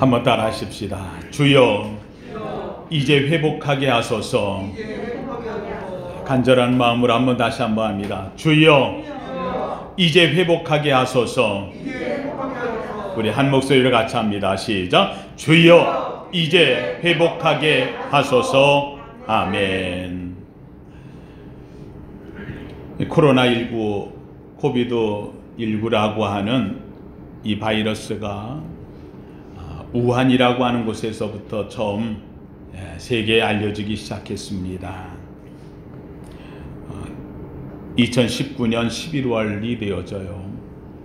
한번 따라 하십시다. 주여, 이제 회복하게 하소서. 간절한 마음으로 한번 다시 한번 합니다. 주여, 이제 회복하게 하소서. 우리 한 목소리로 같이 합니다. 시작. 주여, 이제 회복하게 하소서. 아멘. 코로나19, 코비드19라고 하는 이 바이러스가 우한이라고 하는 곳에서부터 처음 세계에 알려지기 시작했습니다. 2019년 11월이 되어져요.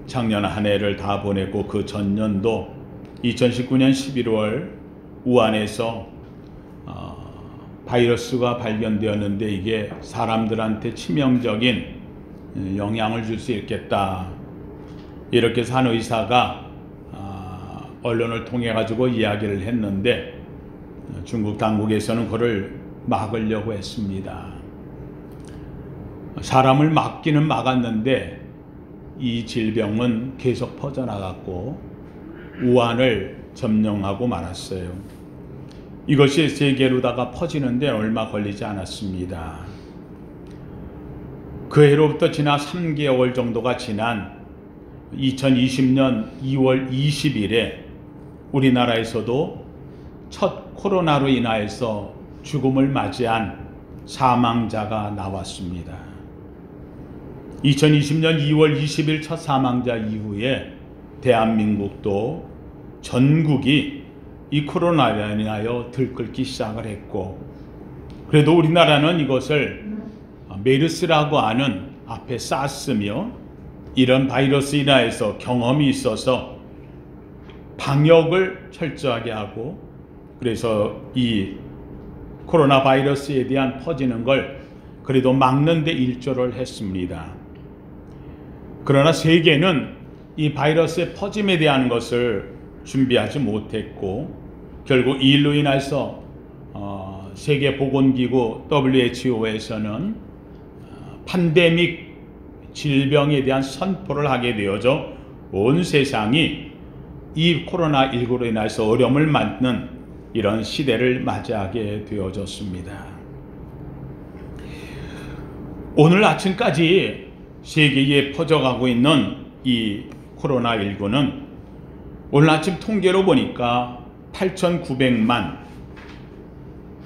작년 한 해를 다 보내고 그 전년도 2019년 11월 우한에서 바이러스가 발견되었는데 이게 사람들한테 치명적인 영향을 줄 수 있겠다. 이렇게 산 의사가 언론을 통해 가지고 이야기를 했는데 중국 당국에서는 그를 막으려고 했습니다. 사람을 막기는 막았는데 이 질병은 계속 퍼져나갔고 우한을 점령하고 말았어요. 이것이 세계로다가 퍼지는데 얼마 걸리지 않았습니다. 그 해로부터 지나 3개월 정도가 지난 2020년 2월 20일에 우리나라에서도 첫 코로나로 인하여서 죽음을 맞이한 사망자가 나왔습니다. 2020년 2월 20일 첫 사망자 이후에 대한민국도 전국이 이 코로나로 인하여 들끓기 시작을 했고, 그래도 우리나라는 이것을 메르스라고 하는 앞에 사스며 이런 바이러스 인하여서 경험이 있어서 방역을 철저하게 하고, 그래서 이 코로나 바이러스에 대한 퍼지는 걸 그래도 막는 데 일조를 했습니다. 그러나 세계는 이 바이러스의 퍼짐에 대한 것을 준비하지 못했고 결국 이 일로 인해서 세계보건기구 WHO에서는 팬데믹 질병에 대한 선포를 하게 되어져 온 세상이 이 코로나19로 인해서 어려움을 맞는 이런 시대를 맞이하게 되어졌습니다. 오늘 아침까지 세계에 퍼져가고 있는 이 코로나19는 오늘 아침 통계로 보니까 8,900만이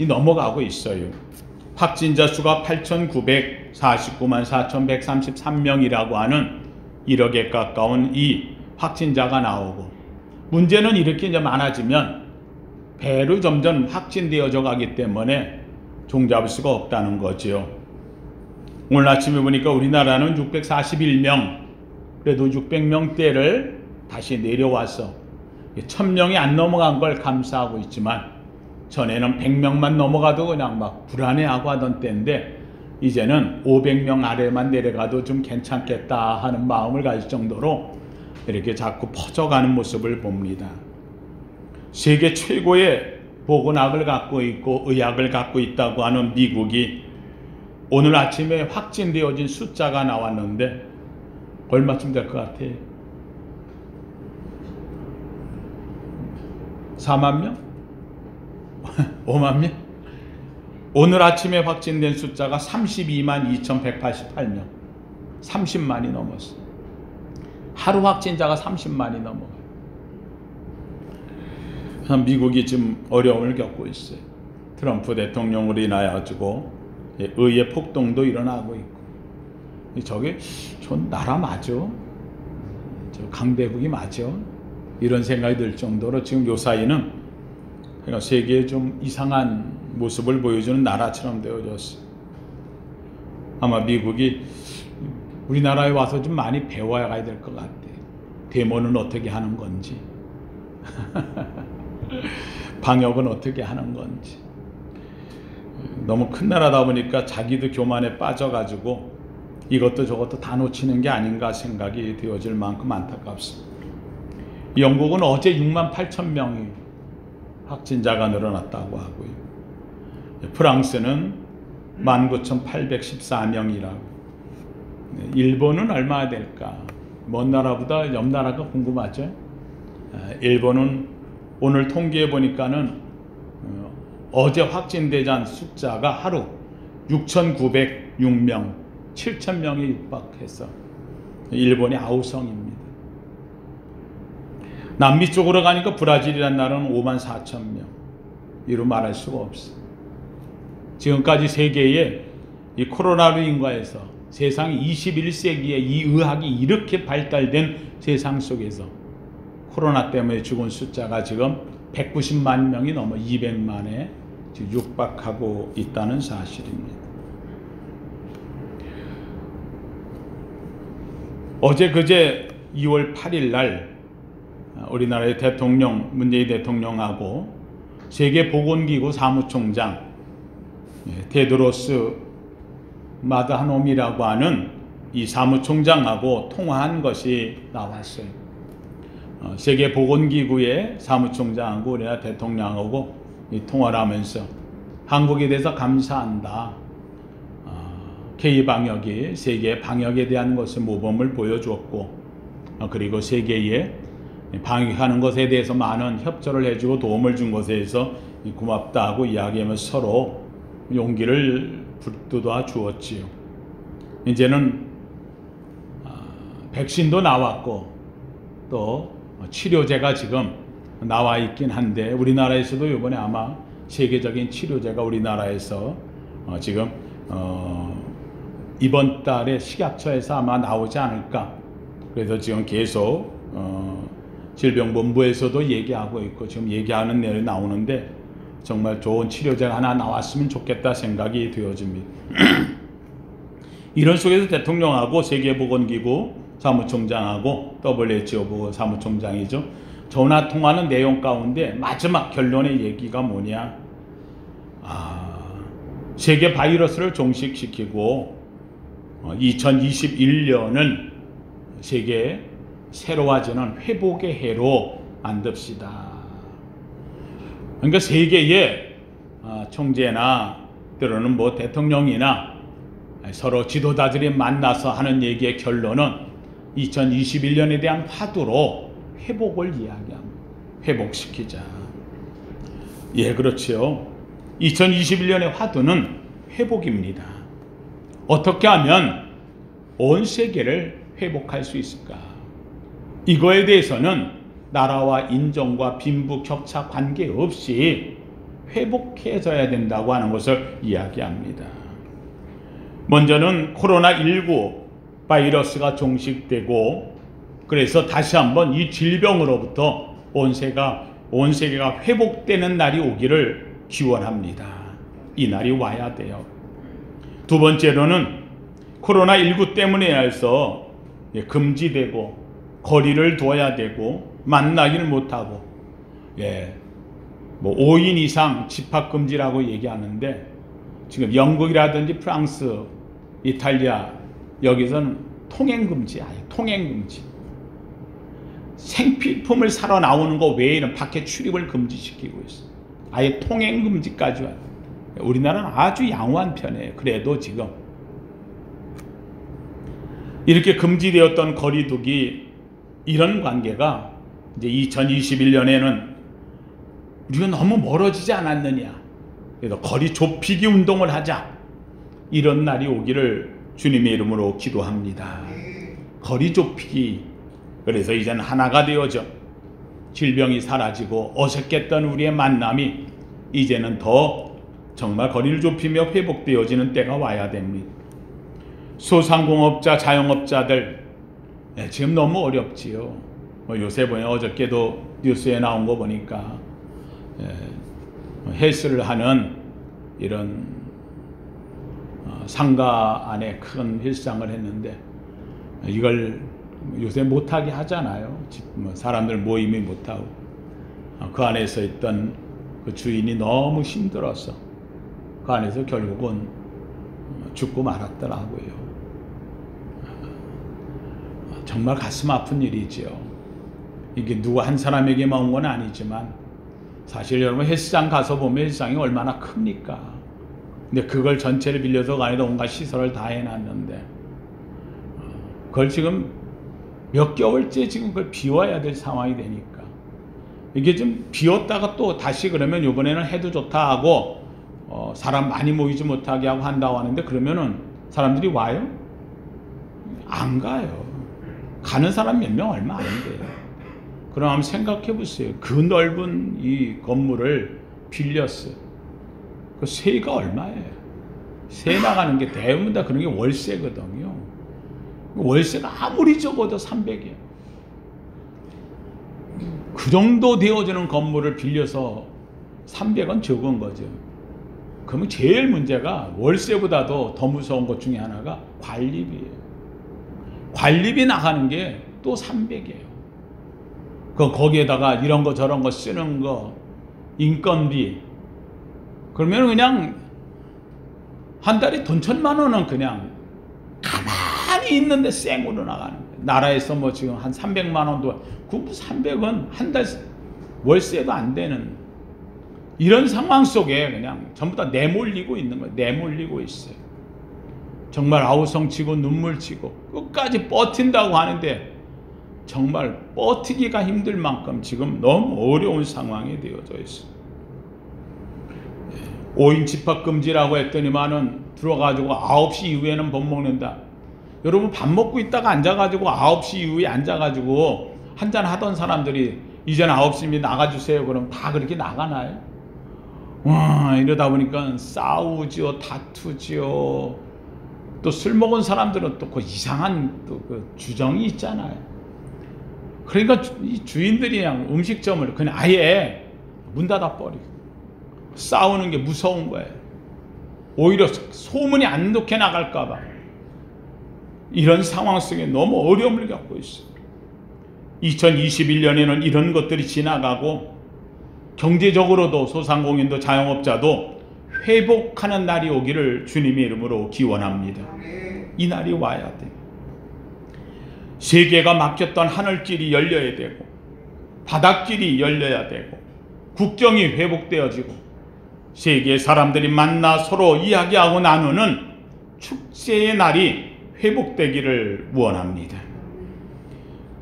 넘어가고 있어요. 확진자 수가 8,949만 4,133명이라고 하는 1억에 가까운 이 확진자가 나오고, 문제는 이렇게 이제 많아지면 배로 점점 확진되어져 가기 때문에 종잡을 수가 없다는 거죠. 오늘 아침에 보니까 우리나라는 641명, 그래도 600명대를 다시 내려와서 1000명이 안 넘어간 걸 감사하고 있지만, 전에는 100명만 넘어가도 그냥 막 불안해하고 하던 때인데 이제는 500명 아래만 내려가도 좀 괜찮겠다 하는 마음을 가질 정도로 이렇게 자꾸 퍼져가는 모습을 봅니다. 세계 최고의 보건학을 갖고 있고 의학을 갖고 있다고 하는 미국이 오늘 아침에 확진되어진 숫자가 나왔는데 얼마쯤 될 것 같아요? 4만 명? 5만 명? 오늘 아침에 확진된 숫자가 32만 2,188명. 30만이 넘었어요. 하루 확진자가 30만이 넘어가요. 미국이 지금 어려움을 겪고 있어요. 트럼프 대통령으로 인하여 가지고 의회 폭동도 일어나고 있고, 저게 전 나라 맞아? 저 강대국이 맞아? 이런 생각이 들 정도로 지금 요 사이는 세계에 좀 이상한 모습을 보여주는 나라처럼 되어졌어요. 아마 미국이 우리나라에 와서 좀 많이 배워야 가야 될 것 같아요. 데모는 어떻게 하는 건지 방역은 어떻게 하는 건지. 너무 큰 나라다 보니까 자기도 교만에 빠져가지고 이것도 저것도 다 놓치는 게 아닌가 생각이 되어질 만큼 안타깝습니다. 영국은 어제 6만 8천 명이 확진자가 늘어났다고 하고요. 프랑스는 19,814명이라고. 일본은 얼마나 될까? 먼 나라보다 옆 나라가 궁금하죠? 일본은 오늘 통계해 보니까는 어제 확진자한 숫자가 하루 6,906명, 7,000명이 육박해서 일본의 아우성입니다. 남미 쪽으로 가니까 브라질이라는 나라는 54,000명. 이루 말할 수가 없어. 지금까지 세계의 이 코로나로 인과해서 세상 21세기에 이 의학이 이렇게 발달된 세상 속에서 코로나 때문에 죽은 숫자가 지금 190만 명이 넘어 200만에 육박하고 있다는 사실입니다. 어제 그제 2월 8일 날 우리나라의 대통령, 문재인 대통령하고 세계보건기구 사무총장 테드로스 마드하놈이라고 하는 이 사무총장하고 통화한 것이 나왔어요. 세계보건기구의 사무총장하고 우리나라 대통령하고 통화를 하면서 한국에 대해서 감사한다. K방역이 세계 방역에 대한 것을 모범을 보여주었고, 그리고 세계에 방역하는 것에 대해서 많은 협조를 해주고 도움을 준 것에 대해서 고맙다고 이야기하면서 서로 용기를 북돋아 주었지요. 이제는 백신도 나왔고 또 치료제가 지금 나와 있긴 한데, 우리나라에서도 이번에 아마 세계적인 치료제가 우리나라에서 지금 이번 달에 식약처에서 아마 나오지 않을까. 그래서 지금 계속 질병본부에서도 얘기하고 있고 지금 얘기하는 내용이 나오는데, 정말 좋은 치료제가 하나 나왔으면 좋겠다 생각이 되어집니다. 이런 속에서 대통령하고 세계보건기구 사무총장하고 WHO 사무총장이죠, 전화 통화하는 내용 가운데 마지막 결론의 얘기가 뭐냐, 세계 바이러스를 종식시키고 2021년은 세계 새로워지는 회복의 해로 만듭시다. 그러니까 세계의 총재나 때로는 뭐 대통령이나 서로 지도자들이 만나서 하는 얘기의 결론은 2021년에 대한 화두로 회복을 이야기합니다. 회복시키자. 예, 그렇지요. 2021년의 화두는 회복입니다. 어떻게 하면 온 세계를 회복할 수 있을까? 이거에 대해서는 나라와 인종과 빈부 격차 관계없이 회복해져야 된다고 하는 것을 이야기합니다. 먼저는 코로나19 바이러스가 종식되고, 그래서 다시 한번 이 질병으로부터 온 세계가 회복되는 날이 오기를 기원합니다. 이 날이 와야 돼요. 두 번째로는 코로나19 때문에 해서 금지되고 거리를 둬야 되고 만나기를 못하고, 뭐 5인 이상 집합금지라고 얘기하는데, 지금 영국이라든지 프랑스, 이탈리아 여기서는 통행금지, 아예 통행금지. 생필품을 사러 나오는 거 외에는 밖에 출입을 금지시키고 있어. 아예 통행금지까지 와요. 우리나라는 아주 양호한 편이에요. 그래도 지금 이렇게 금지되었던 거리두기, 이런 관계가 이제 2021년에는 우리가 너무 멀어지지 않았느냐, 그래서 거리 좁히기 운동을 하자, 이런 날이 오기를 주님의 이름으로 기도합니다. 거리 좁히기. 그래서 이제는 하나가 되어져 질병이 사라지고 어색했던 우리의 만남이 이제는 더 정말 거리를 좁히며 회복되어지는 때가 와야 됩니다. 소상공업자, 자영업자들 지금 너무 어렵지요. 요새 보면 어저께도 뉴스에 나온 거 보니까 헬스를 하는 이런 상가 안에 큰 헬스장을 했는데, 이걸 요새 못하게 하잖아요. 사람들 모임이 못하고. 그 안에서 있던 그 주인이 너무 힘들어서 그 안에서 결국은 죽고 말았더라고요. 정말 가슴 아픈 일이지요. 이게 누구 한 사람에게만 온 건 아니지만, 사실 여러분 헬스장 가서 보면 헬스장이 얼마나 큽니까? 근데 그걸 전체를 빌려서 그 안에다 온갖 시설을 다 해놨는데, 그걸 지금 몇 개월째 지금 그걸 비워야 될 상황이 되니까 이게 좀 비었다가 또 다시 그러면 이번에는 해도 좋다 하고 사람 많이 모이지 못하게 하고 한다고 하는데, 그러면은 사람들이 와요? 안 가요. 가는 사람 몇 명 얼마 안 돼요. 그럼 한번 생각해 보세요. 그 넓은 이 건물을 빌렸어요. 그 세가 얼마예요? 세 나가는 게 대부분 다 그런 게 월세거든요. 월세가 아무리 적어도 300이에요. 그 정도 되어지는 건물을 빌려서 300은 적은 거죠. 그러면 제일 문제가 월세보다도 더 무서운 것 중에 하나가 관리비예요. 관리비 나가는 게 또 300이에요. 거기에다가 이런 거 저런 거 쓰는 거, 인건비. 그러면 그냥 한 달에 돈 1,000만 원은 그냥 가만히 있는데 생으로 나가는 거예요. 나라에서 뭐 지금 한 300만 원도, 그 300원 한 달 월세도 안 되는 이런 상황 속에 그냥 전부 다 내몰리고 있는 거예요. 내몰리고 있어요. 정말 아우성치고 눈물치고 끝까지 버틴다고 하는데 정말 버티기가 힘들 만큼 지금 너무 어려운 상황이 되어져 있어요. 5인 집합금지라고 했더니만은 들어가지고 9시 이후에는 못 먹는다. 여러분 밥 먹고 있다가 앉아가지고 9시 이후에 앉아가지고 한잔 하던 사람들이 이제는 9시면 나가주세요. 그럼 다 그렇게 나가나요? 와, 이러다 보니까 싸우지요, 다투지요. 또 술 먹은 사람들은 또 그 이상한 또 그 주정이 있잖아요. 그러니까 이 주인들이 그냥 음식점을 그냥 아예 문 닫아 버리고 싸우는 게 무서운 거예요. 오히려 소문이 안 좋게 나갈까봐. 이런 상황 속에 너무 어려움을 겪고 있어요. 2021년에는 이런 것들이 지나가고 경제적으로도 소상공인도 자영업자도 회복하는 날이 오기를 주님의 이름으로 기원합니다. 이 날이 와야 돼. 세계가 막혔던 하늘길이 열려야 되고 바닷길이 열려야 되고 국경이 회복되어지고 세계의 사람들이 만나 서로 이야기하고 나누는 축제의 날이 회복되기를 원합니다.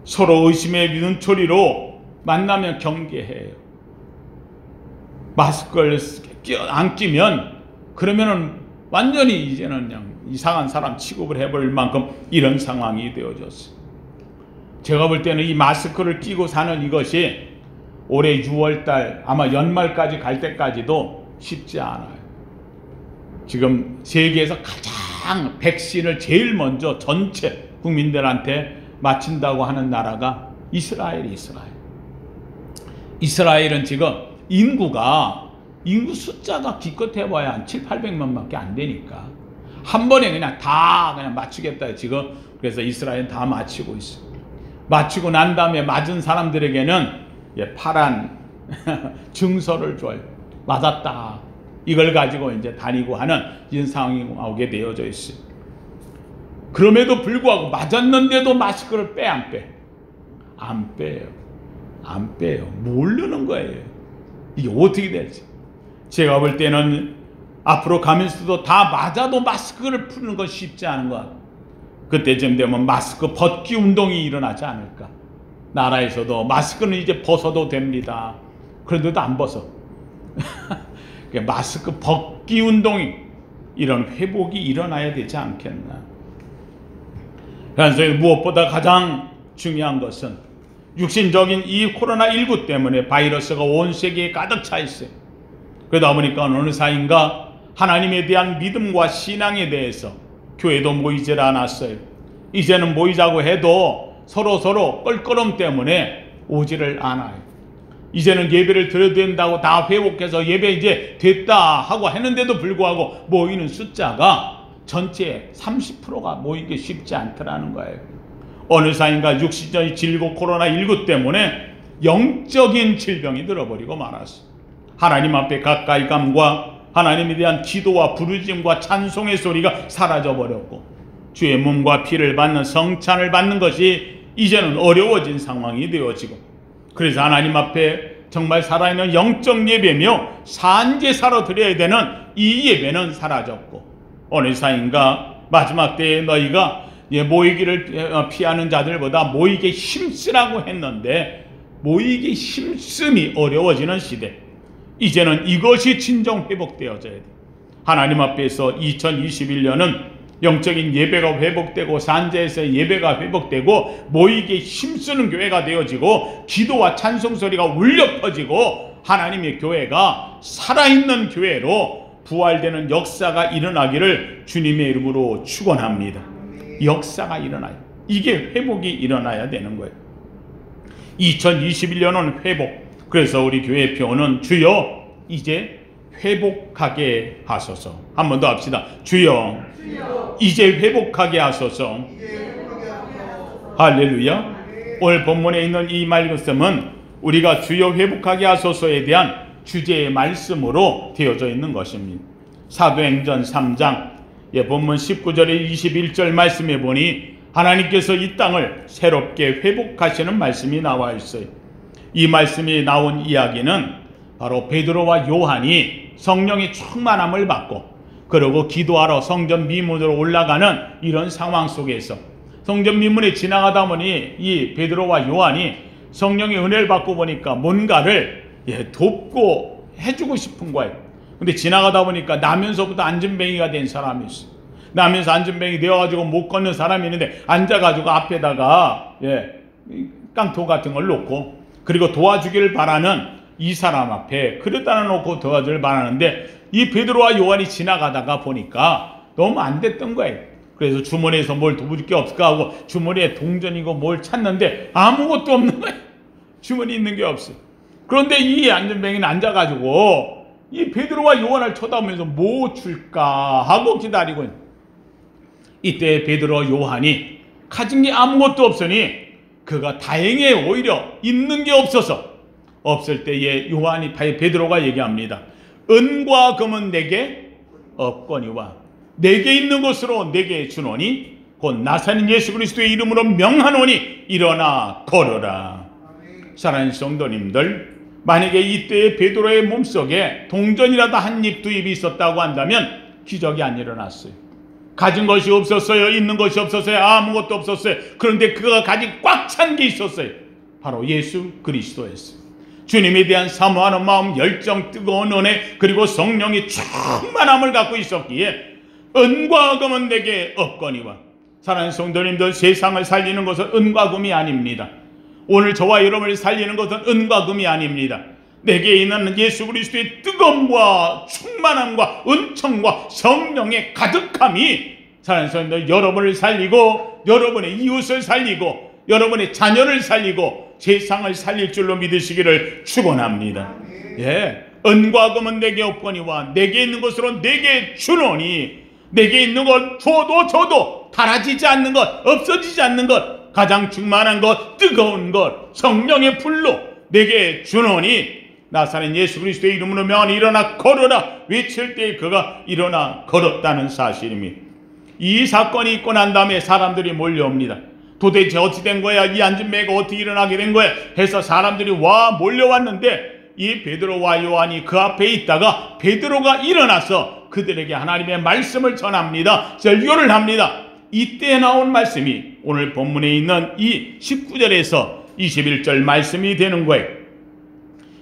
서로 의심의 눈초리로 만나면 경계해요. 마스크를 안 끼면 그러면은 완전히 이제는 그냥 이상한 사람 취급을 해버릴 만큼 이런 상황이 되어졌어요. 제가 볼 때는 이 마스크를 끼고 사는 이것이 올해 6월달 아마 연말까지 갈 때까지도 쉽지 않아요. 지금 세계에서 가장 백신을 제일 먼저 전체 국민들한테 맞춘다고 하는 나라가 이스라엘이 있어요. 이스라엘은 지금 인구 숫자가 기껏 해봐야 한 700~800만밖에 안 되니까 한 번에 그냥 다 그냥 맞추겠다 지금. 그래서 이스라엘은 다 맞추고 있어요. 맞추고 난 다음에 맞은 사람들에게는 파란 증서를 줘요. 맞았다. 이걸 가지고 이제 다니고 하는 이런 상황이 오게 되어져 있어요. 그럼에도 불구하고 맞았는데도 마스크를 빼 안 빼? 안 빼요. 안 빼요. 모르는 거예요. 이게 어떻게 될지. 제가 볼 때는 앞으로 가면서도 다 맞아도 마스크를 푸는 건 쉽지 않은 것 같아요. 그때쯤 되면 마스크 벗기 운동이 일어나지 않을까. 나라에서도 마스크는 이제 벗어도 됩니다. 그런데도 안 벗어. 마스크 벗기 운동이 이런 회복이 일어나야 되지 않겠나. 그래서 무엇보다 가장 중요한 것은 육신적인 이 코로나19 때문에 바이러스가 온 세계에 가득 차 있어요. 그러다 보니까 어느 사이인가 하나님에 대한 믿음과 신앙에 대해서 교회도 모이질 않았어요. 이제는 모이자고 해도 서로 껄끄럼 때문에 오지를 않아요. 이제는 예배를 드려야 된다고 다 회복해서 예배 이제 됐다 하고 했는데도 불구하고 모이는 숫자가 전체 30%가 모이기 쉽지 않더라는 거예요. 어느 사이인가 육신적인 질고 코로나19 때문에 영적인 질병이 들어버리고 말았어요. 하나님 앞에 가까이 감과 하나님에 대한 기도와 부르짖음과 찬송의 소리가 사라져버렸고 주의 몸과 피를 받는 성찬을 받는 것이 이제는 어려워진 상황이 되어지고, 그래서 하나님 앞에 정말 살아있는 영적 예배며 산제사로 드려야 되는 이 예배는 사라졌고, 어느 사이인가 마지막 때에 너희가 모이기를 피하는 자들보다 모이게 힘쓰라고 했는데 모이기 힘쓰니 어려워지는 시대. 이제는 이것이 진정 회복되어져야 돼. 하나님 앞에서 2021년은 영적인 예배가 회복되고 산재에서 예배가 회복되고 모이기 힘쓰는 교회가 되어지고 기도와 찬송 소리가 울려 퍼지고 하나님의 교회가 살아있는 교회로 부활되는 역사가 일어나기를 주님의 이름으로 축원합니다. 역사가 일어나요. 이게 회복이 일어나야 되는 거예요. 2021년은 회복. 그래서 우리 교회 표어는 주여 이제 회복하게 하소서. 한 번 더 합시다. 주여 이제 회복하게 하소서. 할렐루야. 오늘 본문에 있는 이 말씀은 우리가 주여 회복하게 하소서에 대한 주제의 말씀으로 되어져 있는 것입니다. 사도행전 3장 본문 19절에 21절 말씀에 보니 하나님께서 이 땅을 새롭게 회복하시는 말씀이 나와 있어요. 이 말씀이 나온 이야기는 바로 베드로와 요한이 성령의 충만함을 받고 그리고 기도하러 성전 미문으로 올라가는 이런 상황 속에서 성전 미문에 지나가다 보니 이 베드로와 요한이 성령의 은혜를 받고 보니까 뭔가를 돕고 해주고 싶은 거예요. 근데 지나가다 보니까 나면서부터 안전뱅이가 된 사람이 있어요. 나면서 안전뱅이 되어가지고 못 걷는 사람이 있는데 앉아가지고 앞에다가 깡통 같은 걸 놓고 그리고 도와주기를 바라는 이 사람 앞에 그릇 하나 놓고 도와주기를 바라는데 이 베드로와 요한이 지나가다가 보니까 너무 안 됐던 거예요. 그래서 주머니에서 뭘 도와줄 게 없을까 하고 주머니에 동전이고 뭘 찾는데 아무것도 없는 거예요. 주머니 있는 게 없어요. 그런데 이 안전뱅이는 앉아가지고 이 베드로와 요한을 쳐다보면서 뭐 줄까 하고 기다리고 있는. 이때 베드로와 요한이 가진 게 아무것도 없으니 그가 다행히 오히려 있는 게 없을 때에 요한이 베드로가 얘기합니다. 은과 금은 내게 없거니와 내게 있는 것으로 내게 주노니 곧 나사렛 예수 그리스도의 이름으로 명하노니 일어나 걸어라. 사랑하는 성도님들, 만약에 이때의 베드로의 몸속에 동전이라도 한 입 두 입이 있었다고 한다면 기적이 안 일어났어요. 가진 것이 없었어요. 있는 것이 없었어요. 아무것도 없었어요. 그런데 그가 가진 꽉 찬 게 있었어요. 바로 예수 그리스도였어요. 주님에 대한 사모하는 마음, 열정, 뜨거운 은혜, 그리고 성령이 충만함을 갖고 있었기에 은과 금은 내게 없거니와. 사랑하는 성도님들, 세상을 살리는 것은 은과 금이 아닙니다. 오늘 저와 여러분을 살리는 것은 은과 금이 아닙니다. 내게 있는 예수 그리스도의 뜨거움과 충만함과 은총과 성령의 가득함이 사랑하는 성도님들, 여러분을 살리고 여러분의 이웃을 살리고 여러분의 자녀를 살리고 세상을 살릴 줄로 믿으시기를 축원합니다. 은과 금은 내게 없거니와 내게 있는 것으로 내게 주노니. 내게 있는 것 줘도 달아지지 않는 것, 없어지지 않는 것, 가장 충만한 것, 뜨거운 것, 성령의 불로 내게 주노니 나사렛 예수 그리스도의 이름으로 명하니 일어나 걸어라 외칠 때 그가 일어나 걸었다는 사실입니다. 이 사건이 있고 난 다음에 사람들이 몰려옵니다. 도대체 어찌 된 거야? 이 안전뱅이가 어떻게 일어나게 된 거야? 해서 사람들이 몰려왔는데 이 베드로와 요한이 그 앞에 있다가 베드로가 일어나서 그들에게 하나님의 말씀을 전합니다. 설교를 합니다. 이때 나온 말씀이 오늘 본문에 있는 이 19절에서 21절 말씀이 되는 거예요.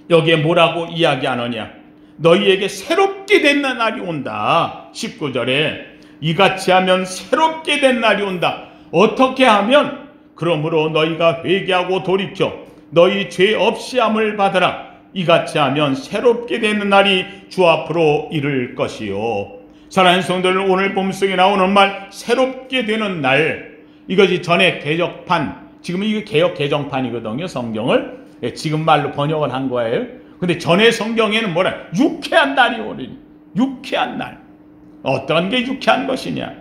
여기에 뭐라고 이야기하느냐? 너희에게 새롭게 된 날이 온다. 19절에 이같이 하면 새롭게 된 날이 온다. 어떻게 하면? 그러므로 너희가 회개하고 돌이켜 너희 죄 없이 함을 받으라. 이같이 하면 새롭게 되는 날이 주 앞으로 이를 것이요. 사랑하는 성도들, 오늘 본문에 나오는 말 새롭게 되는 날, 이것이 전에 개혁판, 지금 이게 개혁 개정판이거든요. 성경을 지금 말로 번역을 한 거예요. 근데 전에 성경에는 뭐라? 유쾌한 날이 오리니. 유쾌한 날. 어떤 게 유쾌한 것이냐?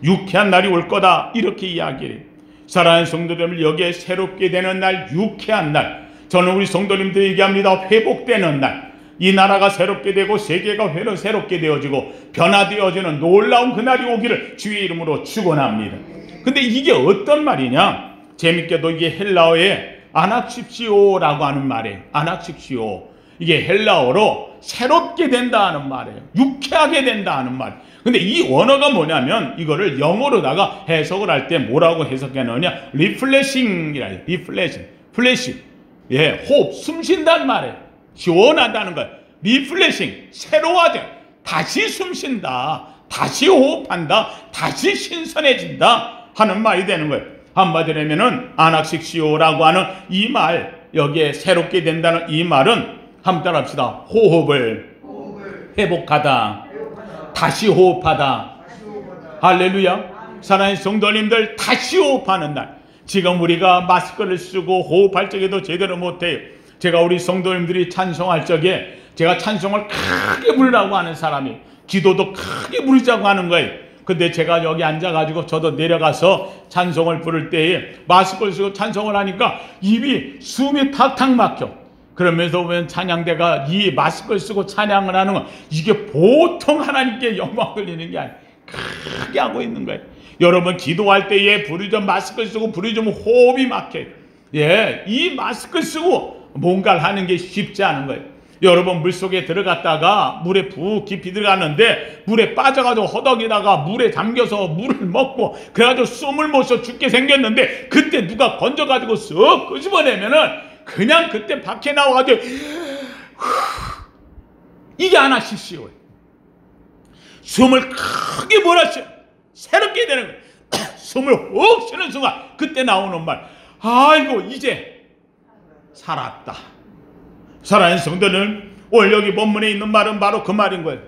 유쾌한 날이 올 거다. 이렇게 이야기를 해요. 사랑하는 성도들, 여기에 새롭게 되는 날, 유쾌한 날. 저는 우리 성도님들 얘기합니다. 회복되는 날. 이 나라가 새롭게 되고 세계가 새롭게 되어지고 변화되어지는 놀라운 그날이 오기를 주의 이름으로 축원합니다. 근데 이게 어떤 말이냐? 재밌게도 이게 헬라어에 아나칩시오라고 하는 말이에요. 아나칩시오. 이게 헬라어로 새롭게 된다 하는 말이에요. 유쾌하게 된다 하는 말. 근데 이 원어가 뭐냐면 이거를 영어로다가 해석을 할 때 뭐라고 해석해 놓느냐? 리플래싱이라 해요. 리플래싱. 플래시. 호흡, 숨 쉰다는 말이에요. 시원하다는 거예요. 리플레싱, 새로워져. 다시 숨 쉰다. 다시 호흡한다. 다시 신선해진다 하는 말이 되는 거예요. 한마디로 하면은 아낙식시오라고 하는 이 말, 여기에 새롭게 된다는 이 말은 한번 따라합시다. 호흡을 회복하다. 다시 호흡하다. 할렐루야. 사랑하는 성도님들, 다시 호흡하는 날. 지금 우리가 마스크를 쓰고 호흡할 적에도 제대로 못해요. 제가 우리 성도님들이 찬송할 적에 제가 찬송을 크게 부르라고 하는 사람이, 기도도 크게 부르자고 하는 거예요. 근데 제가 여기 앉아가지고 저도 내려가서 찬송을 부를 때에 마스크를 쓰고 찬송을 하니까 숨이 탁탁 막혀. 그러면서 보면 찬양대가 이 마스크를 쓰고 찬양을 하는 건 이게 보통 하나님께 영광 돌리는 게 아니에요. 크게 하고 있는 거예요. 여러분 기도할 때에 부르짖으면 마스크 쓰고 부르짖으면 호흡이 막혀요. 이 마스크 쓰고 뭔가를 하는 게 쉽지 않은 거예요. 여러분 물속에 들어갔다가 물에 푹 깊이 들어갔는데 물에 빠져가지고 허덕이다가 물에 잠겨서 물을 먹고 그래가지고 숨을 못 쉬어 죽게 생겼는데 그때 누가 건져가지고 쓱 끄집어내면은 그냥 그때 밖에 나와가지고 이게 아낙식시오예요. 숨을 크게 몰아쉬어 새롭게 되는 거예요. 숨을 훅 쉬는 순간 그때 나오는 말, 아이고 이제 살았다. 사랑하는 성도는 오늘 여기 본문에 있는 말은 바로 그 말인 거예요.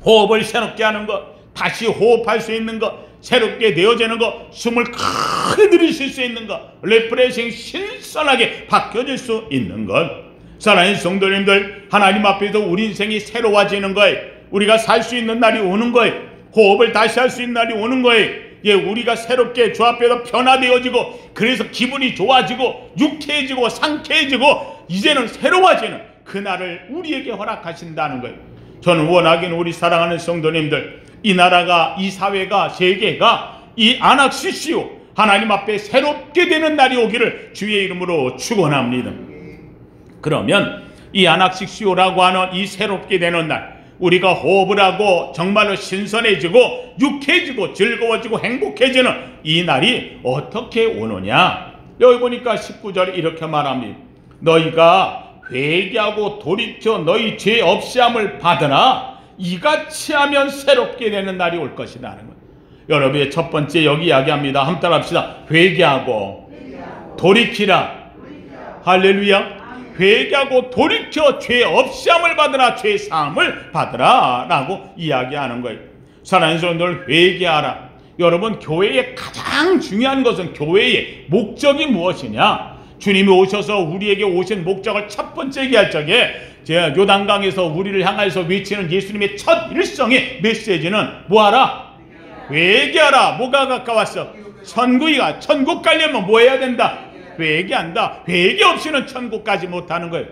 호흡을 새롭게 하는 것, 다시 호흡할 수 있는 것, 새롭게 되어지는 것, 숨을 크게 들이쉴 수 있는 것, 리프레싱 신선하게 바뀌어질 수 있는 것. 사랑하는 성도님들, 하나님 앞에서 우리 인생이 새로워지는 거예요. 우리가 살 수 있는 날이 오는 거예요. 호흡을 다시 할 수 있는 날이 오는 거예요. 우리가 새롭게 주 앞에서 변화되어지고 그래서 기분이 좋아지고 유쾌해지고 상쾌해지고 이제는 새로워지는 그날을 우리에게 허락하신다는 거예요. 저는 원하기는 우리 사랑하는 성도님들, 이 나라가, 이 사회가, 세계가 이 아낙시시오 하나님 앞에 새롭게 되는 날이 오기를 주의 이름으로 축원합니다. 그러면 이 아낙시시오라고 하는 이 새롭게 되는 날, 우리가 호흡을 하고 정말로 신선해지고 유쾌해지고 즐거워지고 행복해지는 이 날이 어떻게 오느냐. 여기 보니까 19절 이렇게 말합니다. 너희가 회개하고 돌이켜 너희 죄 없이함을 받으라. 이같이 하면 새롭게 되는 날이 올 것이다 하는 거예요. 여러분의 첫 번째 여기 이야기합니다. 한번 따라합시다. 회개하고 돌이키라. 할렐루야. 회개하고 돌이켜 죄 없이함을 받으라. 죄 사함을 받으라 라고 이야기하는 거예요. 사랑하는 성도들, 회개하라. 여러분 교회의 가장 중요한 것은 교회의 목적이 무엇이냐. 주님이 오셔서 우리에게 오신 목적을 첫 번째 얘기할 적에 제가 요단강에서 우리를 향해서 외치는 예수님의 첫 일성의 메시지는 뭐하라? 회개하라. 뭐가 가까웠어? 천국이가. 천국 가려면 뭐 해야 된다? 회개한다. 회개 없이는 천국 가지 못하는 거예요.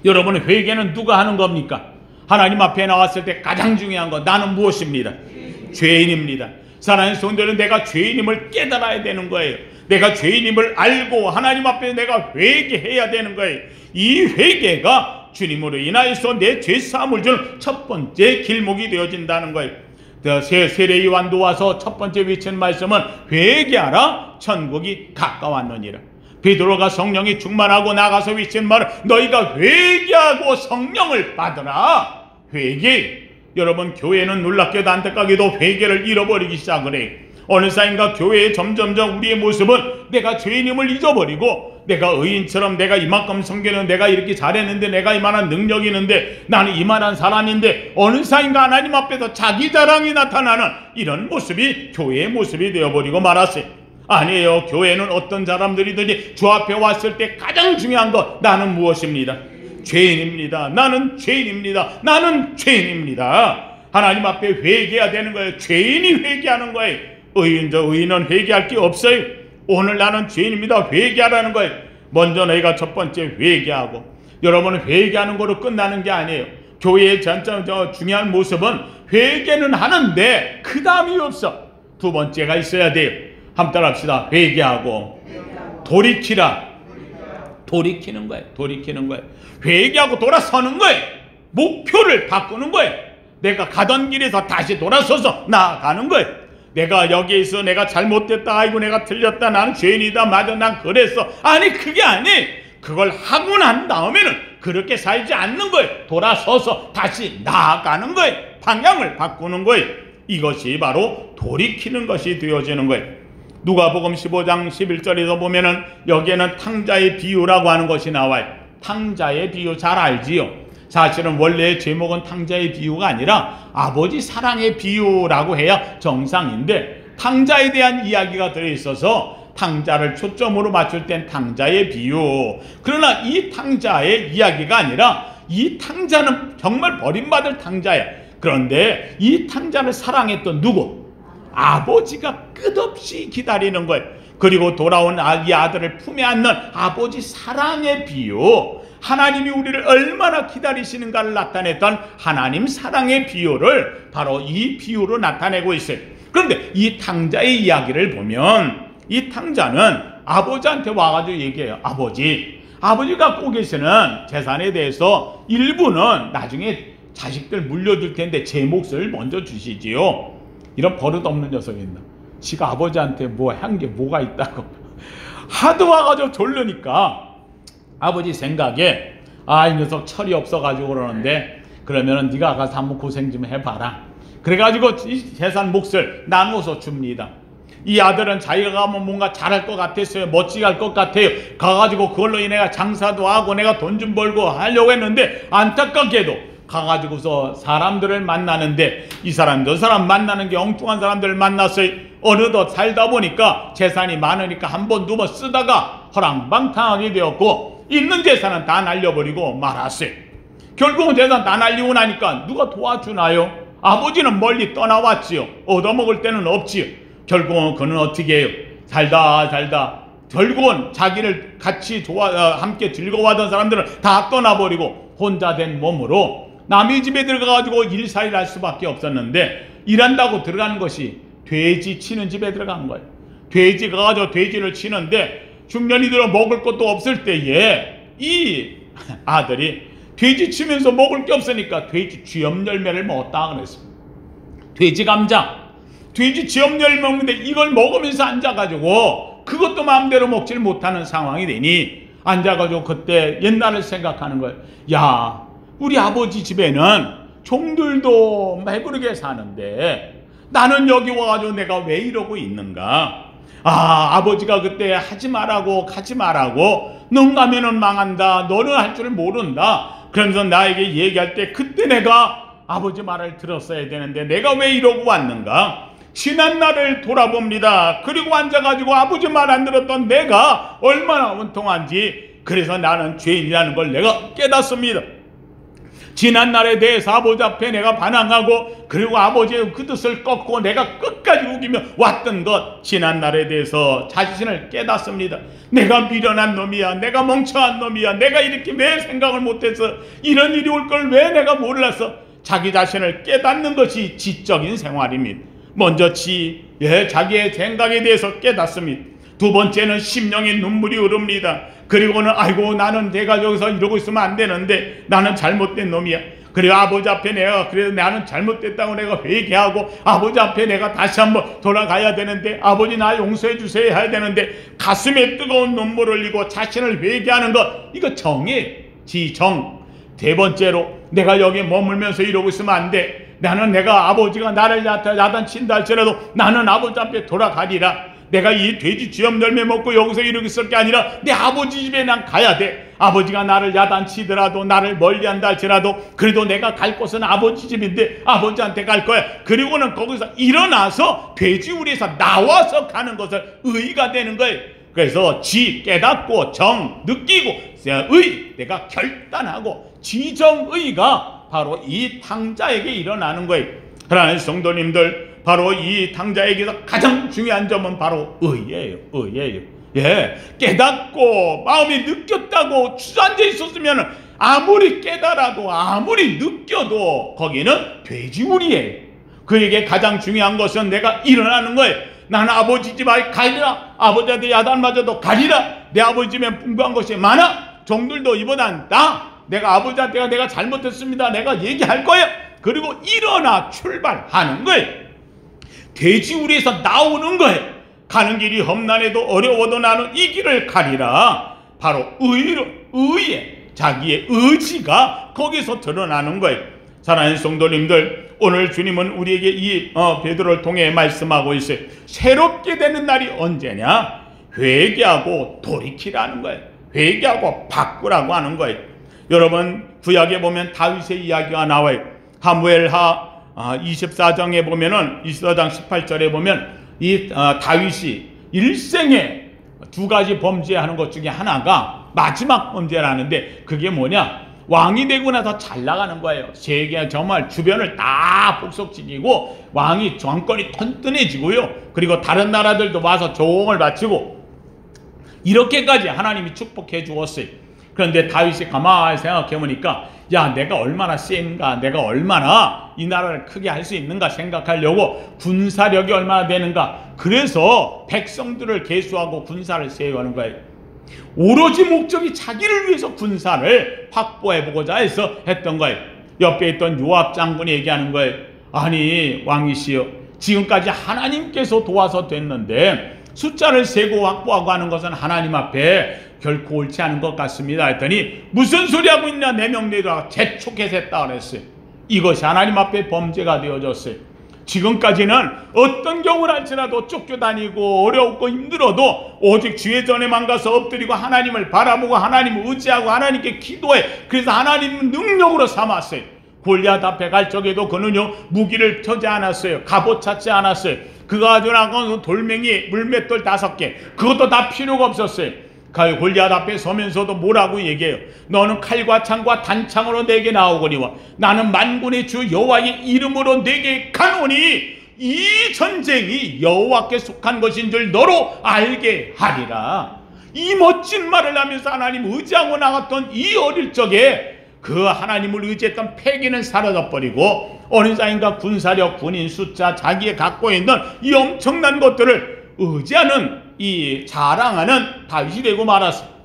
여러분 회개는 누가 하는 겁니까? 하나님 앞에 나왔을 때 가장 중요한 거, 나는 무엇입니다? 죄인입니다. 사랑하는 성도들은 내가 죄인임을 깨달아야 되는 거예요. 내가 죄인임을 알고 하나님 앞에 내가 회개해야 되는 거예요. 이 회개가 주님으로 인하여서 내 죄사함을 주는 첫 번째 길목이 되어진다는 거예요. 세례 요한도 와서 첫 번째 외친 말씀은 회개하라 천국이 가까웠느니라. 베드로가 성령이 충만하고 나가서 외친 말은 너희가 회개하고 성령을 받으라. 회개. 여러분 교회는 놀랍게도 안타깝게도 회개를 잃어버리기 시작을 해요. 어느 사이인가 교회에 점점점 우리의 모습은 내가 죄인임을 잊어버리고 내가 의인처럼 내가 이만큼 섬기는, 내가 이렇게 잘했는데, 내가 이만한 능력이 있는데, 나는 이만한 사람인데, 어느 사이인가 하나님 앞에서 자기 자랑이 나타나는 이런 모습이 교회의 모습이 되어버리고 말았어요. 아니에요. 교회는 어떤 사람들이든지 주 앞에 왔을 때 가장 중요한 것, 나는 무엇입니다? 죄인입니다. 나는 죄인입니다. 나는 죄인입니다. 하나님 앞에 회개해야 되는 거예요. 죄인이 회개하는 거예요. 의인은 회개할 게 없어요. 오늘 나는 죄인입니다. 회개하라는 거예요. 먼저 너희가 첫 번째 회개하고, 여러분은 회개하는 거로 끝나는 게 아니에요. 교회의 중요한 모습은 회개는 하는데 그 다음이 없어. 두 번째가 있어야 돼요. 한번 따라합시다. 회개하고 돌이키라. 돌이키는 거예요. 돌이키는 거예요. 회개하고 돌아서는 거예요. 목표를 바꾸는 거예요. 내가 가던 길에서 다시 돌아서서 나아가는 거예요. 내가 여기에서 내가 잘못됐다, 아이고 내가 틀렸다, 나는 죄인이다, 맞아 난 그랬어. 아니 그게 아니. 그걸 하고 난 다음에는 그렇게 살지 않는 거예요. 돌아서서 다시 나아가는 거예요. 방향을 바꾸는 거예요. 이것이 바로 돌이키는 것이 되어지는 거예요. 누가복음 15장 11절에서 보면은 여기에는 탕자의 비유라고 하는 것이 나와요. 탕자의 비유 잘 알지요? 사실은 원래의 제목은 탕자의 비유가 아니라 아버지 사랑의 비유라고 해야 정상인데, 탕자에 대한 이야기가 들어있어서 탕자를 초점으로 맞출 땐 탕자의 비유. 그러나 이 탕자의 이야기가 아니라 이 탕자는 정말 버림받을 탕자야. 그런데 이 탕자를 사랑했던 누구? 아버지가 끝없이 기다리는 거예요. 그리고 돌아온 이 아들을 품에 안는 아버지 사랑의 비유, 하나님이 우리를 얼마나 기다리시는가를 나타냈던 하나님 사랑의 비유를 바로 이 비유로 나타내고 있어요. 그런데 이 탕자의 이야기를 보면 이 탕자는 아버지한테 와가지고 얘기해요. 아버지가 갖고 계시는 재산에 대해서 일부는 나중에 자식들 물려줄 텐데 제 몫을 먼저 주시지요. 이런 버릇없는 녀석이 있나. 지가 아버지한테 뭐 한 게 뭐가 있다고. 하도 와가지고 졸르니까 아버지 생각에 이 녀석 철이 없어가지고 그러는데, 그러면은 네가 가서 한번 고생 좀 해봐라. 그래가지고 이 재산 몫을 나눠서 줍니다. 이 아들은 자기가 가면 뭔가 잘할 것 같았어요. 멋지게 할 것 같아요. 가가지고 그걸로 인해 장사도 하고 내가 돈 좀 벌고 하려고 했는데, 안타깝게도 가가지고서 사람들을 만나는데 이 사람 저 사람 만나는 게 엉뚱한 사람들을 만났어요. 어느덧 살다 보니까 재산이 많으니까 한 번 두 번 쓰다가 허랑방탕하게 되었고, 있는 재산은 다 날려버리고 말았어요. 결국은 재산 다 날리고 나니까 누가 도와주나요? 아버지는 멀리 떠나왔지요. 얻어먹을 때는 없지요. 결국은 그는 어떻게 해요? 살다 결국은 자기를 같이 함께 즐거워하던 사람들은 다 떠나버리고 혼자 된 몸으로 남의 집에 들어가가지고 일살이를 할 수밖에 없었는데, 일한다고 들어가는 것이 돼지 치는 집에 들어간 거예요. 돼지 가가지고 돼지를 치는데 중년이 들어 먹을 것도 없을 때에 이 아들이 돼지 치면서 먹을 게 없으니까 돼지 쥐염 열매를 먹었다 그랬습니다. 돼지 감자, 돼지 쥐염 열매 먹는데 이걸 먹으면서 앉아가지고 그것도 마음대로 먹지를 못하는 상황이 되니 앉아가지고 그때 옛날을 생각하는 거예요. 야, 우리 아버지 집에는 종들도 배부르게 사는데 나는 여기 와가지고 내가 왜 이러고 있는가? 아버지가 그때 하지 말라고 가지 말라고, 넌 가면은 망한다, 너는 할 줄을 모른다 그러면서 나에게 얘기할 때 그때 내가 아버지 말을 들었어야 되는데 내가 왜 이러고 왔는가? 지난 날을 돌아봅니다. 그리고 앉아가지고 아버지 말 안 들었던 내가 얼마나 원통한지, 그래서 나는 죄인이라는 걸 내가 깨닫습니다. 지난 날에 대해서 아버지 앞에 내가 반항하고 그리고 아버지의 그 뜻을 꺾고 내가 끝까지 우기며 왔던 것, 지난 날에 대해서 자신을 깨닫습니다. 내가 미련한 놈이야, 내가 멍청한 놈이야, 내가 이렇게 왜 생각을 못해서, 이런 일이 올 걸 왜 내가 몰랐어. 자기 자신을 깨닫는 것이 지적인 생활입니다. 먼저 자기의 생각에 대해서 깨닫습니다. 두 번째는 심령의 눈물이 흐릅니다. 그리고는 아이고 나는 내가 여기서 이러고 있으면 안 되는데 나는 잘못된 놈이야. 그리고 아버지 앞에 내가 그래도 나는 잘못됐다고 내가 회개하고 아버지 앞에 내가 다시 한번 돌아가야 되는데, 아버지 나 용서해 주세요 해야 되는데 가슴에 뜨거운 눈물을 흘리고 자신을 회개하는 것, 이거 정이에요. 지정. 세 번째로 내가 여기 머물면서 이러고 있으면 안 돼. 나는 내가 아버지가 나를 야단친다 할지라도 나는 아버지 앞에 돌아가리라. 내가 이 돼지 쥐염 열매 먹고 여기서 이러고 있을 게 아니라 내 아버지 집에 난 가야 돼. 아버지가 나를 야단치더라도 나를 멀리한다 할지라도 그래도 내가 갈 곳은 아버지 집인데 아버지한테 갈 거야. 그리고는 거기서 일어나서 돼지우리에서 나와서 가는 것을 의가 되는 거예요. 그래서 깨닫고 정 느끼고 내가 결단하고 지정의가 바로 이 탕자에게 일어나는 거예요. 하나님 성도님들, 바로 이 탕자에게서 가장 중요한 점은 바로 의예요. 깨닫고 마음이 느꼈다고 주저앉아 있었으면 아무리 깨달아도 아무리 느껴도 거기는 돼지우리예요. 그에게 가장 중요한 것은 내가 일어나는 거예요. 나는 아버지 집 가리라. 아버지한테 야단 맞아도 가리라. 내 아버지 집에 풍부한 것이 많아. 종들도 이보단 내가 아버지한테 내가 잘못했습니다. 내가 얘기할 거야. 그리고 일어나 출발하는 거예요. 돼지우리에서 나오는 거예요. 가는 길이 험난해도 어려워도 나는 이 길을 가리라. 바로 의에 자기의 의지가 거기서 드러나는 거예요. 사랑하는 성도님들, 오늘 주님은 우리에게 이 베드로를 통해 말씀하고 있어요. 새롭게 되는 날이 언제냐? 회개하고 돌이키라는 거예요. 회개하고 바꾸라고 하는 거예요. 여러분, 구약에 보면 다윗의 이야기가 나와요. 사무엘하 24장에 보면은 24장 18절에 보면 이 다윗이 일생에 두 가지 범죄하는 것 중에 하나가 마지막 범죄라는데, 그게 뭐냐? 왕이 되고 나서 잘 나가는 거예요. 세계 정말 주변을 다 복속지키고 왕이 정권이 튼튼해지고요. 그리고 다른 나라들도 와서 조공을 바치고 이렇게까지 하나님이 축복해 주었어요. 그런데 다윗이 가만히 생각해 보니까, 야, 내가 얼마나 센가, 내가 얼마나 이 나라를 크게 할 수 있는가 생각하려고 군사력이 얼마나 되는가, 그래서 백성들을 계수하고 군사를 세우는 거예요. 오로지 목적이 자기를 위해서 군사를 확보해보고자 해서 했던 거예요. 옆에 있던 요압 장군이 얘기하는 거예요. 아니 왕이시여, 지금까지 하나님께서 도와서 됐는데 숫자를 세고 확보하고 하는 것은 하나님 앞에 결코 옳지 않은 것 같습니다 했더니, 무슨 소리 하고 있냐, 내 명령대로 재촉해서 했다 그랬어요. 이것이 하나님 앞에 범죄가 되어졌어요. 지금까지는 어떤 경우를 할지라도 쫓겨다니고 어렵고 힘들어도 오직 주의 전에만 가서 엎드리고 하나님을 바라보고 하나님을 의지하고 하나님께 기도해. 그래서 하나님은 능력으로 삼았어요. 골리앗 앞에 갈 적에도 그는요 무기를 펴지 않았어요. 갑옷 찾지 않았어요. 그가 가지고 나간 돌멩이 물맷돌 5개, 그것도 다 필요가 없었어요. 골리앗 앞에 서면서도 뭐라고 얘기해요? 너는 칼과 창과 단창으로 내게 나오거니와 나는 만군의 주 여호와의 이름으로 내게 가노니 이 전쟁이 여호와께 속한 것인 줄 너로 알게 하리라. 이 멋진 말을 하면서 하나님 의지하고 나갔던 이 어릴 적에 그 하나님을 의지했던 패기는 사라져버리고 어느 자인가 군사력, 군인 숫자, 자기의 갖고 있는 이 엄청난 것들을 의지하는, 이 자랑하는 다윗이 되고 말았습니다.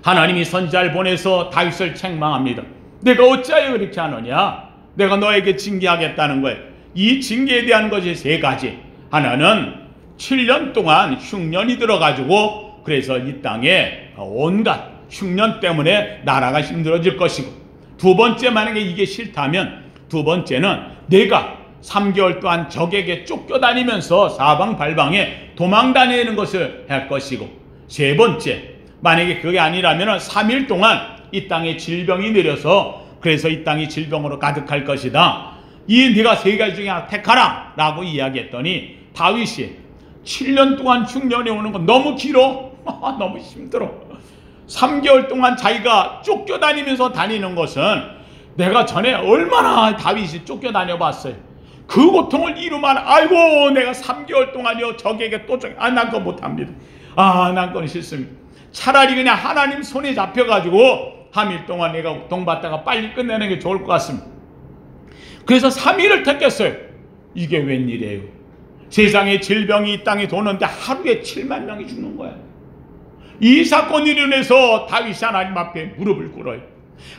하나님이 선지자를 보내서 다윗을 책망합니다. 내가 어찌하여 그렇게 하느냐? 내가 너에게 징계하겠다는 거예요. 이 징계에 대한 것이 3가지. 하나는 7년 동안 흉년이 들어가지고 그래서 이 땅에 온갖 흉년 때문에 나라가 힘들어질 것이고, 2번째, 만약에 이게 싫다면 2번째는 내가 3개월 동안 적에게 쫓겨다니면서 사방팔방에 도망다니는 것을 할 것이고, 3번째, 만약에 그게 아니라면 3일 동안 이 땅에 질병이 내려서 그래서 이 땅이 질병으로 가득할 것이다. 이 네가 3가지 중에 하나 택하라 라고 이야기했더니, 다윗이 7년 동안 흉년이 오는 건 너무 길어. 너무 힘들어. 3개월 동안 자기가 쫓겨다니면서 다니는 것은 내가 전에 얼마나 다윗이 쫓겨다녀 봤어요. 그 고통을 이루면, 아이고 내가 3개월 동안요 적에게 또 난 그거 못합니다. 난 그건 싫습니다. 차라리 그냥 하나님 손에 잡혀가지고 3일 동안 내가 고통받다가 빨리 끝내는 게 좋을 것 같습니다. 그래서 3일을 택했어요. 이게 웬일이에요? 세상에 질병이 이 땅에 도는데 하루에 7만 명이 죽는 거야. 이 사건으로 인해서 다윗이 하나님 앞에 무릎을 꿇어요.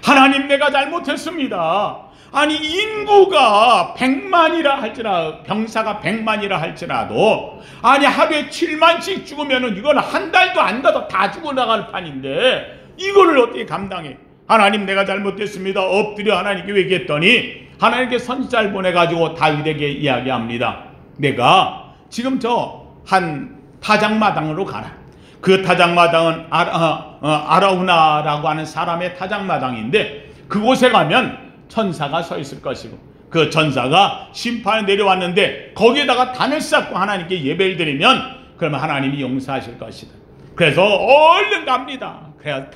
하나님, 내가 잘못했습니다. 아니 인구가 100만이라 할지라도, 병사가 100만이라 할지라도 아니 하루에 7만씩 죽으면은 이건 한 달도 안 가도 다 죽어나갈 판인데 이거를 어떻게 감당해? 하나님, 내가 잘못했습니다. 엎드려 하나님께 얘기했더니 하나님께 선지자를 보내가지고 다윗에게 이야기합니다. 내가 지금 저 한 타작마당으로 가라. 그 타작마당은 아라우나라고 하는 사람의 타작마당인데, 그곳에 가면 천사가 서 있을 것이고, 그 천사가 심판에 내려왔는데 거기에다가 단을 쌓고 하나님께 예배를 드리면 그러면 하나님이 용서하실 것이다. 그래서 얼른 갑니다. 그래서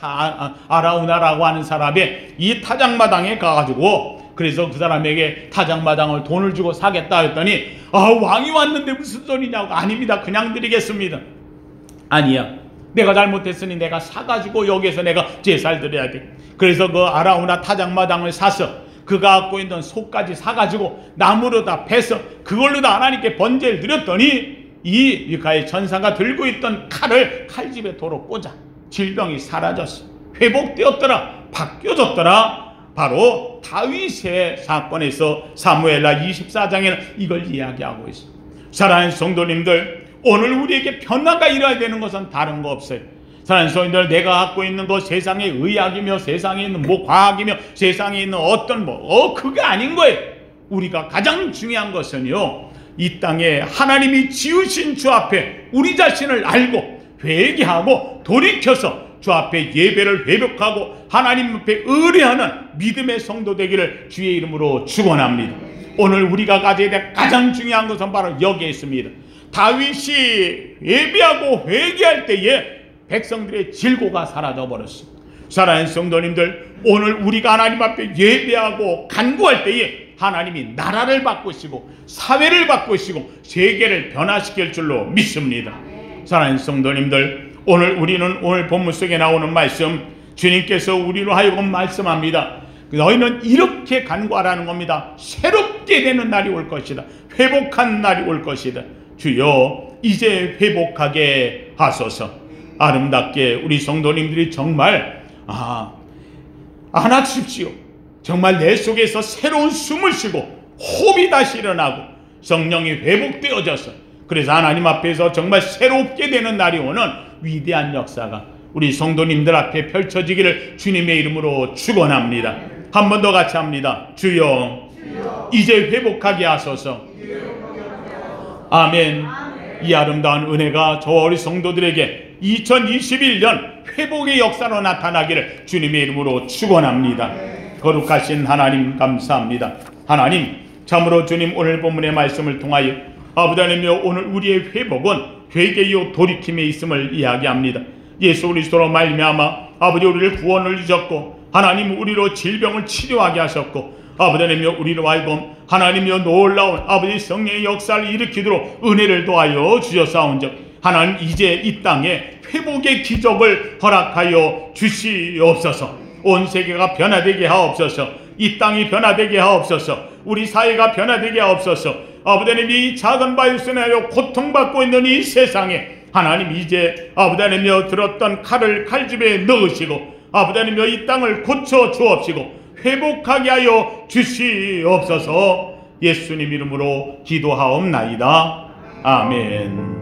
아라우나라고 하는 사람의 이 타작마당에 가가지고, 그래서 그 사람에게 타작마당을 돈을 주고 사겠다 했더니, 왕이 왔는데 무슨 소리냐고. 아닙니다, 그냥 드리겠습니다. 아니야, 내가 잘못했으니 내가 사가지고 여기에서 내가 제사를 드려야 돼. 그래서 그 아라우나 타작마당을 사서 그가 갖고 있는 소까지 사가지고 나무로 다 패서 그걸로 다 하나님께 번제를 드렸더니 이 미카엘 천사가 들고 있던 칼을 칼집에 도로 꽂아 질병이 사라졌어. 회복되었더라. 바뀌어졌더라. 바로 다윗의 사건에서 사무엘하 24장에는 이걸 이야기하고 있습니다. 사랑하는 성도님들, 오늘 우리에게 변화가 일어나야 되는 것은 다른 거 없어요. 사랑하는 성도님들, 내가 갖고 있는 것, 세상의 의학이며 세상에 있는 과학이며 세상에 있는 어떤 그게 아닌 거예요. 우리가 가장 중요한 것은요, 이 땅에 하나님이 지으신 주 앞에 우리 자신을 알고 회개하고 돌이켜서 주 앞에 예배를 회복하고 하나님 앞에 의뢰하는 믿음의 성도 되기를 주의 이름으로 축원합니다. 오늘 우리가 가져야 될 가장 중요한 것은 바로 여기에 있습니다. 다윗이 예배하고 회개할 때에 백성들의 질고가 사라져 버렸습니다. 사랑하는 성도님들, 오늘 우리가 하나님 앞에 예배하고 간구할 때에 하나님이 나라를 바꾸시고 사회를 바꾸시고 세계를 변화시킬 줄로 믿습니다. 사랑하는 성도님들, 우리는 오늘 본문 속에 나오는 말씀, 주님께서 우리로 하여금 말씀합니다. 너희는 이렇게 간구하라는 겁니다. 새롭게 되는 날이 올 것이다. 회복한 날이 올 것이다. 주여 이제 회복하게 하소서. 아름답게 우리 성도님들이 정말 안아주십시오. 정말 내 속에서 새로운 숨을 쉬고 호흡이 다시 일어나고 성령이 회복되어져서, 그래서 하나님 앞에서 정말 새롭게 되는 날이 오는 위대한 역사가 우리 성도님들 앞에 펼쳐지기를 주님의 이름으로 축원합니다. 한 번 더 같이 합니다. 주여 이제 회복하게 하소서. 아멘. 이 아름다운 은혜가 저와 우리 성도들에게 2021년 회복의 역사로 나타나기를 주님의 이름으로 축원합니다. 거룩하신 하나님 감사합니다. 하나님, 참으로 주님 오늘 본문의 말씀을 통하여 아버지 하나님이여, 오늘 우리의 회복은 회개요 돌이킴에 있음을 이야기합니다. 예수 그리스도로 말미암아 아버지 우리를 구원을 주셨고, 하나님 우리로 질병을 치료하게 하셨고, 아버지 하나님이여 우리로 하여금 하나님이여 놀라운 아버지 성령의 역사를 일으키도록 은혜를 도하여 주셨사온즉, 하나님 이제 이 땅에 회복의 기적을 허락하여 주시옵소서. 온 세계가 변화되게 하옵소서. 이 땅이 변화되게 하옵소서. 우리 사회가 변화되게 하옵소서. 아버지 하나님, 이 작은 바이오스나요 고통받고 있는 이 세상에 하나님 이제 아버지 하나님이여 들었던 칼을 칼집에 넣으시고, 아버지 하나님이여 이 땅을 고쳐 주옵시고 회복하게 하여 주시옵소서. 예수님 이름으로 기도하옵나이다. 아멘.